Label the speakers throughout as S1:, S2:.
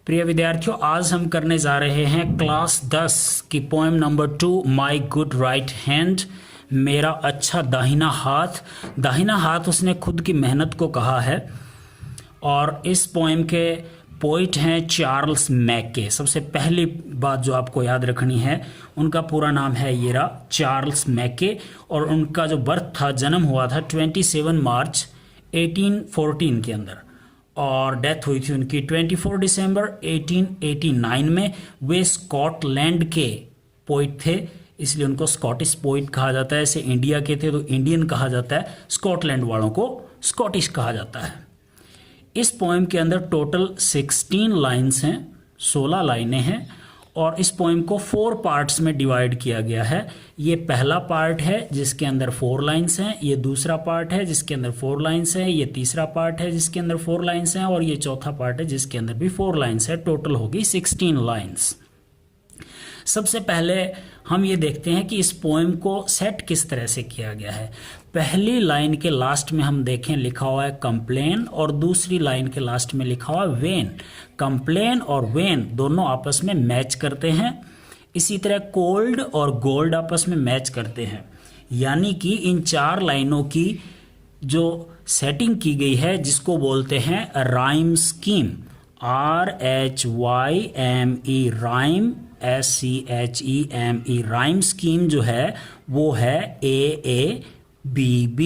S1: प्रिय विद्यार्थियों, आज हम करने जा रहे हैं क्लास 10 की poem number 2 my good right hand, मेरा अच्छा दाहिना हाथ। दाहिना हाथ उसने खुद की मेहनत को कहा है और इस पोएम के पोइट हैं चार्ल्स मैके। सबसे पहली बात जो आपको याद रखनी है, उनका पूरा नाम है ये रहा, चार्ल्स मैके। और उनका जो बर्थ था, जन्म हुआ था 27 मार्च 1814 के अंदर और डेथ हुई थी उनकी 24 दिसंबर 1889 में। वे स्कॉटलैंड के पोइट थे, इसलिए उनको स्कॉटिश पोइट कहा जाता है। ऐसे इंडिया के थे तो इंडियन कहा जाता है, स्कॉटलैंड वालों को स्कॉटिश कहा जाता है। इस पोएम के अंदर टोटल 16 लाइन्स हैं, 16 लाइनें हैं और इस पोएम को 4 पार्ट्स में डिवाइड किया गया है। ये पहला पार्ट है जिसके अंदर 4 लाइन्स हैं, ये दूसरा पार्ट है जिसके अंदर 4 लाइन्स हैं, ये तीसरा पार्ट है जिसके अंदर 4 लाइन्स हैं और ये चौथा पार्ट है जिसके अंदर भी 4 लाइन्स है। टोटल होगी 16 लाइन्स। सबसे पहले हम ये देखते हैं कि इस पोएम को सेट किस तरह से किया गया है। पहली लाइन के लास्ट में हम देखें लिखा हुआ है कंप्लेन और दूसरी लाइन के लास्ट में लिखा हुआ है वेन। कंप्लेन और वेन दोनों आपस में मैच करते हैं। इसी तरह कोल्ड और गोल्ड आपस में मैच करते हैं, यानी कि इन 4 लाइनों की जो सेटिंग की गई है जिसको बोलते हैं rhyme scheme, RHYME rhyme, SCHEME rhyme scheme जो है वो है AABB,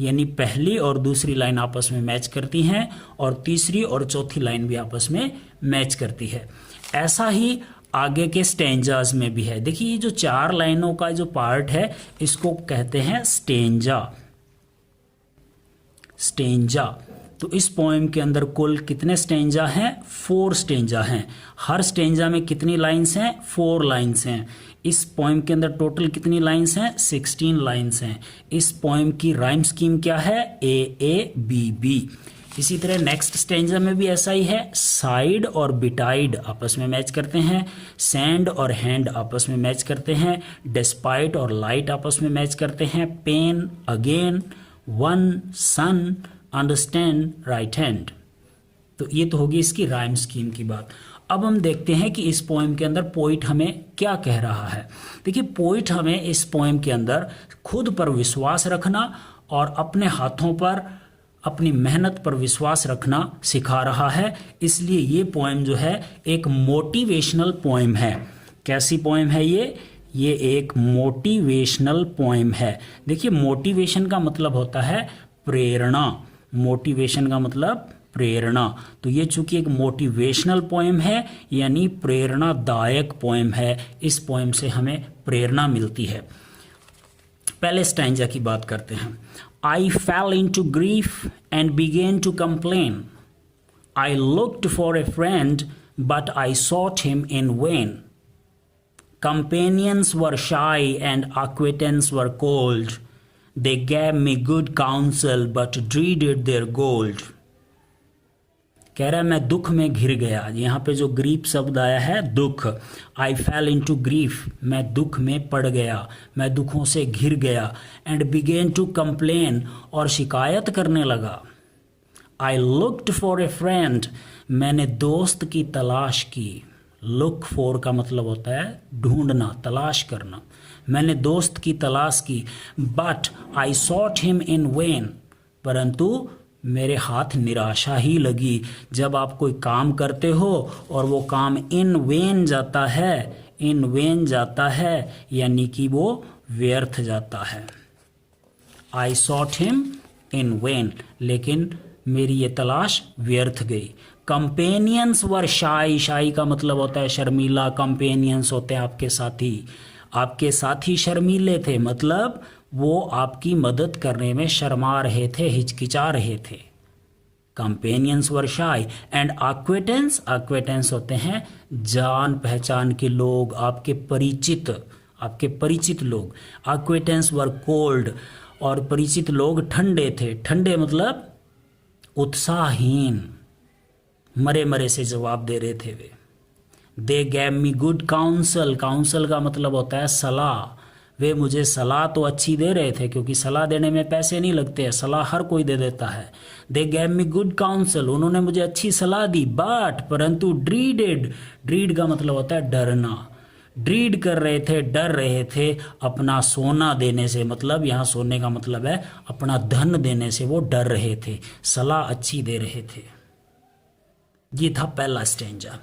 S1: यानी पहली और दूसरी लाइन आपस में मैच करती हैं और तीसरी और चौथी लाइन भी आपस में मैच करती है। ऐसा ही आगे के स्टेंजाज में भी है। देखिए ये जो 4 लाइनों का जो पार्ट है इसको कहते हैं स्टेंजा। स्टेंजा तो इस पोएम के अंदर कुल कितने स्टेंजा हैं? 4 स्टेंजा हैं। हर स्टेंजा में कितनी लाइन्स हैं? 4 लाइन्स हैं। इस पोएम के अंदर टोटल कितनी लाइन्स हैं? 16 लाइन्स हैं। इस पोएम की राइम स्कीम क्या है? AABB। इसी तरह नेक्स्ट स्टेंजा में भी ऐसा ही है। साइड और बिटाइड आपस में मैच करते हैं, सैंड और हैंड आपस में मैच करते हैं, डिस्पाइट और लाइट आपस में मैच करते हैं, पेन, अगेन, वन, सन, अंडरस्टैंड, राइट हैंड। तो ये तो होगी इसकी राइम स्कीम की बात। अब हम देखते हैं कि इस पोएम के अंदर पोइट हमें क्या कह रहा है। देखिए पोइट हमें इस पोएम के अंदर खुद पर विश्वास रखना और अपने हाथों पर अपनी मेहनत पर विश्वास रखना सिखा रहा है। इसलिए ये पोएम जो है एक मोटिवेशनल पोएम है। कैसी पोएम है ये एक मोटिवेशनल पोएम है। देखिए मोटिवेशन का मतलब होता है प्रेरणा। मोटिवेशन का मतलब प्रेरणा। तो ये चूंकि एक मोटिवेशनल पोएम है यानी प्रेरणादायक पोएम है। इस पोएम से हमें प्रेरणा मिलती है। पहले स्टैंजा की बात करते हैं। I fell into grief and began to complain. I looked for a friend, but I sought him in vain. Companions were shy and acquaintance were cold. They gave me good counsel, but dreaded their gold. कह रहा है मैं दुख में घिर गया। यहाँ पे जो ग्रीफ शब्द आया है दुख, आई फेल इनटू ग्रीफ, मैं दुख में पड़ गया, मैं दुखों से घिर गया। एंड बिगेन टू कंप्लेन, और शिकायत करने लगा। I looked for a friend, मैंने दोस्त की तलाश की। लुक फॉर का मतलब होता है ढूंढना, तलाश करना। मैंने दोस्त की तलाश की। But I sought him in vain, परंतु मेरे हाथ निराशा ही लगी। जब आप कोई काम करते हो और वो काम इन वेन जाता है, इन वेन जाता है यानी कि वो व्यर्थ जाता है। आई सॉट हिम इन वेन, लेकिन मेरी ये तलाश व्यर्थ गई। कंपेनियंस वर शाई, शाई का मतलब होता है शर्मीला। कंपेनियंस होते हैं आपके साथी। आपके साथी शर्मीले थे, मतलब वो आपकी मदद करने में शर्मा रहे थे, हिचकिचा रहे थे। कंपेनियंस वर शाई एंड एक्वेटेंस, एक्वेटेंस होते हैं जान पहचान के लोग, आपके परिचित लोग। एक्वेटेंस वर कोल्ड, और परिचित लोग ठंडे थे। ठंडे मतलब उत्साहहीन, मरे मरे से जवाब दे रहे थे वे। दे गैव मी गुड काउंसल, काउंसल का मतलब होता है सलाह। वे मुझे सलाह तो अच्छी दे रहे थे, क्योंकि सलाह देने में पैसे नहीं लगते हैं, सलाह हर कोई दे देता है। दे गैव मी गुड काउंसल, उन्होंने मुझे अच्छी सलाह दी। बट परंतु ड्रीडेड, ड्रीड का मतलब होता है डरना, ड्रीड कर रहे थे, डर रहे थे अपना सोना देने से, मतलब यहाँ सोने का मतलब है अपना धन देने से वो डर रहे थे, सलाह अच्छी दे रहे थे। ये था पहला स्टेंजा।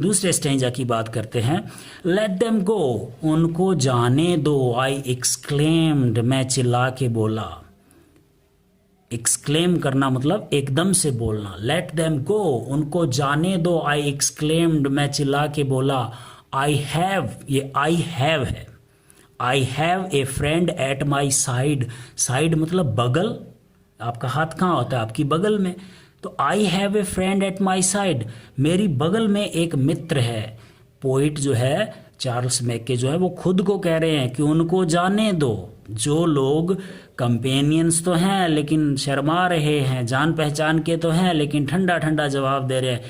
S1: दूसरे स्टेंजा की बात करते हैं। लेट देम गो, उनको जाने दो। आई एक्सक्लेम्ड, मैं चिल्ला के बोला। एक्सक्लेम करना मतलब एकदम से बोलना। लेट देम गो, उनको जाने दो। आई एक्सक्लेम्ड, मैं चिल्ला के बोला। आई हैव, ये आई हैव है। I have a friend at my side, side मतलब बगल, आपका हाथ कहाँ होता है, आपकी बगल में। तो I have a friend at my side, मेरी बगल में एक मित्र है। पोइट जो है चार्ल्स मैके जो है वो खुद को कह रहे हैं कि उनको जाने दो। जो लोग कंपेनियंस तो हैं लेकिन शर्मा रहे हैं, जान पहचान के तो हैं लेकिन ठंडा ठंडा जवाब दे रहे हैं,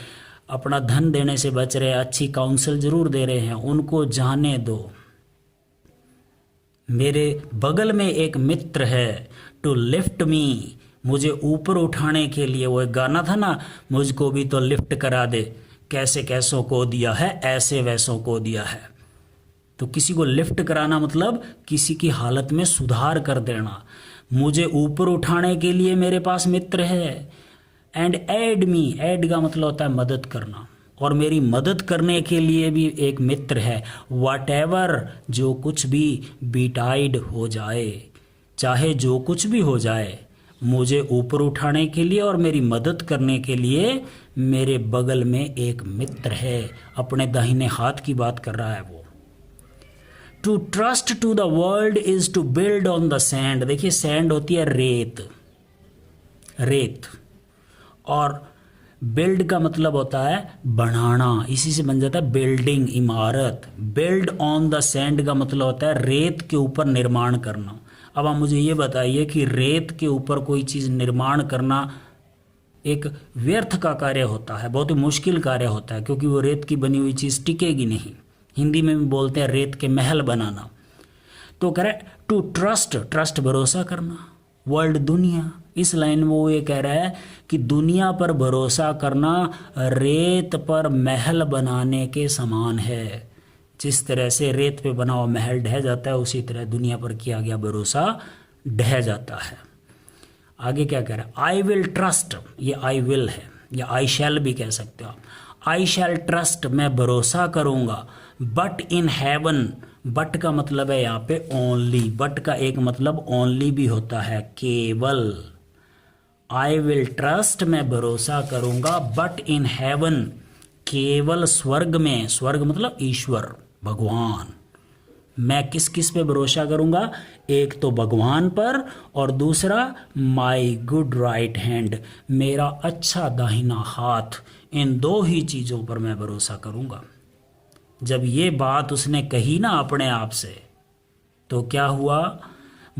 S1: अपना धन देने से बच रहे हैं, अच्छी काउंसिल जरूर दे रहे हैं, उनको जाने दो। मेरे बगल में एक मित्र है, टू लिफ्ट मी, मुझे ऊपर उठाने के लिए। वो एक गाना था ना, मुझको भी तो लिफ्ट करा दे, कैसे कैसों को दिया है, ऐसे वैसों को दिया है। तो किसी को लिफ्ट कराना मतलब किसी की हालत में सुधार कर देना। मुझे ऊपर उठाने के लिए मेरे पास मित्र है। एंड एड मी, एड का मतलब होता है मदद करना, और मेरी मदद करने के लिए भी एक मित्र है। वट एवर, जो कुछ भी, बीटाइड हो जाए, चाहे जो कुछ भी हो जाए, मुझे ऊपर उठाने के लिए और मेरी मदद करने के लिए मेरे बगल में एक मित्र है। अपने दाहिने हाथ की बात कर रहा है वो। To trust to the world is to build on the sand. देखिए सैंड होती है रेत, रेत, और बिल्ड का मतलब होता है बनाना, इसी से बन जाता है बिल्डिंग, इमारत। बिल्ड ऑन द सैंड का मतलब होता है रेत के ऊपर निर्माण करना। अब आप मुझे ये बताइए कि रेत के ऊपर कोई चीज़ निर्माण करना एक व्यर्थ का कार्य होता है, बहुत ही मुश्किल कार्य होता है, क्योंकि वो रेत की बनी हुई चीज़ टिकेगी नहीं। हिंदी में भी बोलते हैं रेत के महल बनाना। तो कह रहे टू ट्रस्ट, ट्रस्ट भरोसा करना, वर्ल्ड दुनिया। इस लाइन में वो ये कह रहा है कि दुनिया पर भरोसा करना रेत पर महल बनाने के समान है। जिस तरह से रेत पे बना हुआ महल ढह जाता है, उसी तरह दुनिया पर किया गया भरोसा ढह जाता है। आगे क्या कह रहा है, आई विल ट्रस्ट, ये आई विल है, या आई शैल भी कह सकते हो आप। आई शैल ट्रस्ट, मैं भरोसा करूँगा। बट इन हेवन, बट का मतलब है यहाँ पे ओनली, बट का एक मतलब ओनली भी होता है, केवल। आई विल ट्रस्ट, मैं भरोसा करूँगा, बट इन हेवन, केवल स्वर्ग में। स्वर्ग मतलब ईश्वर, भगवान। मैं किस किस पे भरोसा करूंगा, एक तो भगवान पर, और दूसरा माई गुड राइट हैंड, मेरा अच्छा दाहिना हाथ। इन दो ही चीज़ों पर मैं भरोसा करूंगा। जब ये बात उसने कही ना अपने आप से, तो क्या हुआ,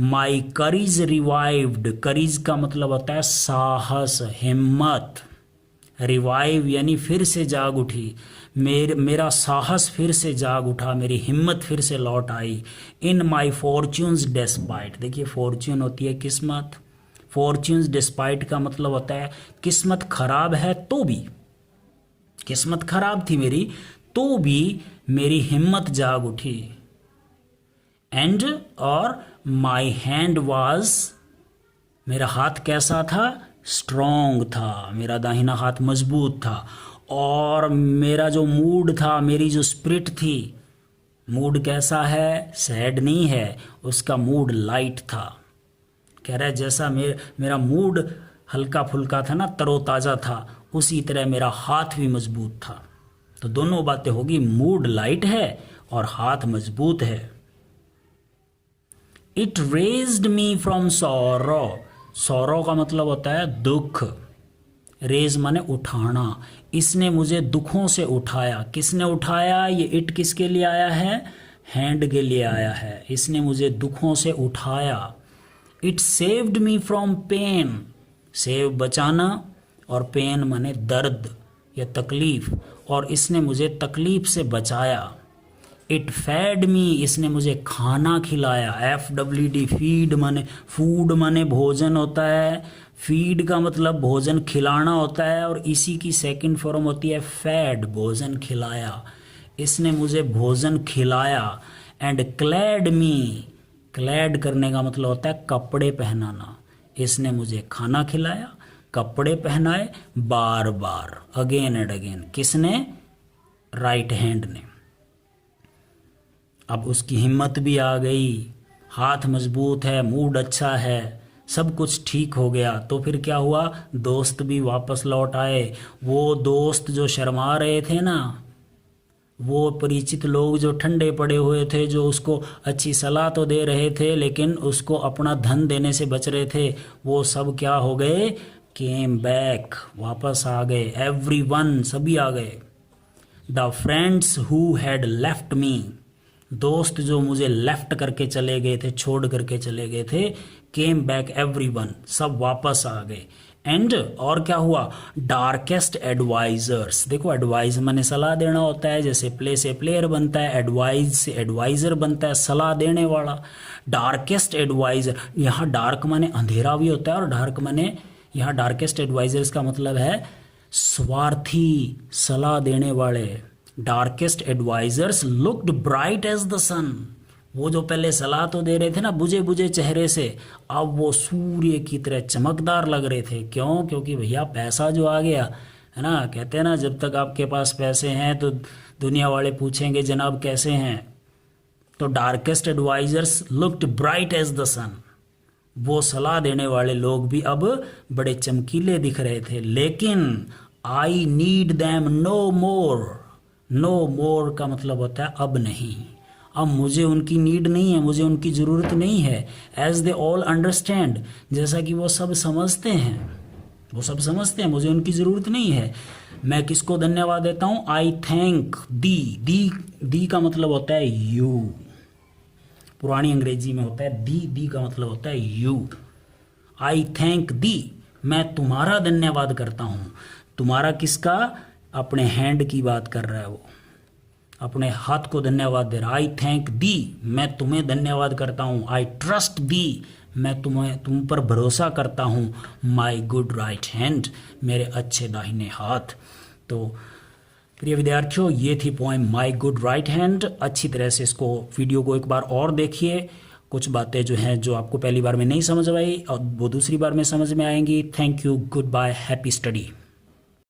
S1: माई करीज रिवाइव्ड। करीज का मतलब होता है साहस, हिम्मत। रिवाइव यानी फिर से जाग उठी, मेरा साहस फिर से जाग उठा, मेरी हिम्मत फिर से लौट आई। इन माई फॉर्च्यून्स डिस्पाइट, देखिए फॉर्च्यून होती है किस्मत, फॉर्च्यून्स डिस्पाइट का मतलब होता है किस्मत खराब है तो भी, किस्मत खराब थी मेरी तो भी मेरी हिम्मत जाग उठी। एंड, और माई हैंड वाज, मेरा हाथ कैसा था, स्ट्रॉन्ग था, मेरा दाहिना हाथ मजबूत था। और मेरा जो मूड था, मेरी जो स्पिरिट थी, मूड कैसा है, सैड नहीं है, उसका मूड लाइट था। कह रहा है जैसा मेरा मूड हल्का फुल्का था ना, तरोताज़ा था, उसी तरह मेरा हाथ भी मजबूत था। तो दोनों बातें होगी, मूड लाइट है और हाथ मजबूत है। It raised me from sorrow, sorrow का मतलब होता है दुख, रेज माने उठाना। इसने मुझे दुखों से उठाया। किसने उठाया, ये इट किसके लिए आया है, हैंड के लिए आया है। इसने मुझे दुखों से उठाया। It saved me from pain, save बचाना, और पेन माने दर्द या तकलीफ, और इसने मुझे तकलीफ से बचाया। इट फैड मी, इसने मुझे खाना खिलाया। FWD फीड माने फूड माने भोजन होता है, फीड का मतलब भोजन खिलाना होता है, और इसी की सेकंड फॉर्म होती है फैड, भोजन खिलाया। इसने मुझे भोजन खिलाया। एंड क्लैड मी, क्लैड करने का मतलब होता है कपड़े पहनाना। इसने मुझे खाना खिलाया, कपड़े पहनाए, बार बार, अगेन एंड अगेन। किसने? राइट हैंड ने। अब उसकी हिम्मत भी आ गई, हाथ मजबूत है, मूड अच्छा है, सब कुछ ठीक हो गया। तो फिर क्या हुआ? दोस्त भी वापस लौट आए। वो दोस्त जो शर्मा रहे थे ना, वो परिचित लोग जो ठंडे पड़े हुए थे, जो उसको अच्छी सलाह तो दे रहे थे लेकिन उसको अपना धन देने से बच रहे थे, वो सब क्या हो गए? केम बैक, वापस आ गए। एवरीवन, सभी आ गए। The friends who had left me, दोस्त जो मुझे लेफ्ट करके चले गए थे, छोड़ करके चले गए थे, केम बैक एवरीवन, सब वापस आ गए। एंड और क्या हुआ? डार्केस्ट एडवाइजर्स, देखो एडवाइज माने सलाह देना होता है, जैसे प्ले से प्लेयर बनता है, एडवाइज से एडवाइजर बनता है, सलाह देने वाला। डार्केस्ट एडवाइजर, यहाँ डार्क माने अंधेरा भी होता है, और डार्क माने यहाँ डार्केस्ट एडवाइजर्स का मतलब है स्वार्थी, सलाह देने वाले। Darkest advisers looked bright as the sun, वो जो पहले सलाह तो दे रहे थे ना बुझे बुझे चेहरे से, अब वो सूर्य की तरह चमकदार लग रहे थे। क्यों? क्योंकि भैया पैसा जो आ गया है ना। कहते हैं ना, जब तक आपके पास पैसे हैं तो दुनिया वाले पूछेंगे जनाब कैसे हैं। तो darkest advisers looked bright as the sun, वो सलाह देने वाले लोग भी अब बड़े चमकीले दिख रहे थे। लेकिन I need them no more, no more का मतलब होता है अब नहीं, अब मुझे उनकी नीड नहीं है, मुझे उनकी ज़रूरत नहीं है। एज दे ऑल अंडरस्टैंड, जैसा कि वो सब समझते हैं, वो सब समझते हैं, मुझे उनकी ज़रूरत नहीं है। मैं किसको धन्यवाद देता हूँ? आई थैंक दी का मतलब होता है यू, पुरानी अंग्रेजी में होता है दी का मतलब होता है यू। आई थैंक दी, मैं तुम्हारा धन्यवाद करता हूँ। तुम्हारा किसका? अपने हैंड की बात कर रहा है वो, अपने हाथ को धन्यवाद दे रहा। आई थैंक दी, मैं तुम्हें धन्यवाद करता हूँ। आई ट्रस्ट दी, मैं तुम पर भरोसा करता हूँ। माई गुड राइट हैंड, मेरे अच्छे दाहिने हाथ। तो प्रिय विद्यार्थियों, ये थी poem my good right hand. अच्छी तरह से इसको वीडियो को एक बार और देखिए, कुछ बातें जो हैं जो आपको पहली बार में नहीं समझ आई और वो दूसरी बार में समझ में आएंगी। Thank you, goodbye, happy study.